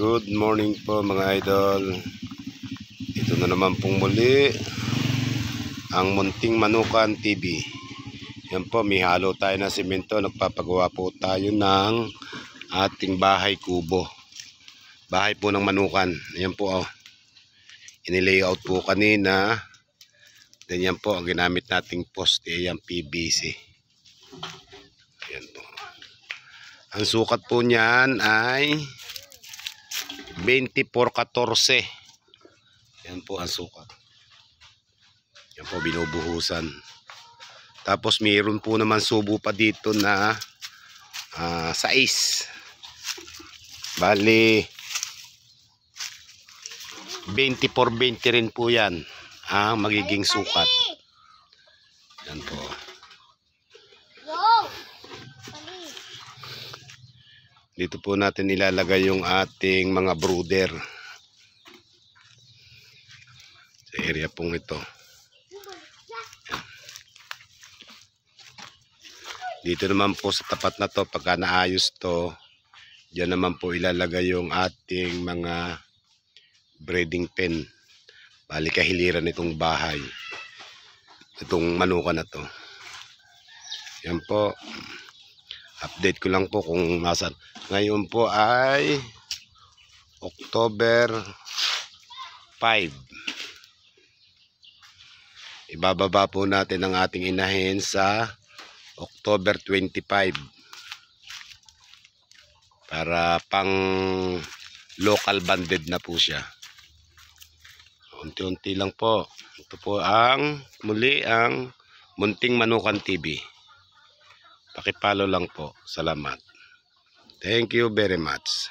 Good morning po mga idol. Ito na naman pong muli ang Munting Manukan TV. Yan po, may halo tayo na simento. Nagpapagawa po tayo ng ating bahay kubo. Bahay po ng manukan. Yan po oh. Inilayout po kanina. Then yan po ang ginamit nating poste. Yan PVC. Yan po. Ang sukat po niyan ay 24-14. Yan po ang sukat. Yan po binubuhusan. Tapos mayroon po naman subo pa dito na 6. Bali 24-20 rin po yan ang magiging sukat. Yan po. Dito po natin ilalagay yung ating mga brooder. Sa area pong ito. Dito naman po sa tapat na to, pagka naayos to, diyan naman po ilalagay yung ating mga breeding pen. Bali kahiliran itong bahay. Itong manukan na to. Yan po. Update ko lang po kung nasan. Ngayon po ay October 5. Ibababa po natin ang ating inahin sa October 25. Para pang local banded na po siya. Unti-unti lang po. Ito po ang muli ang Munting Manukan TV. Pakipalo lang po. Salamat. Thank you very much.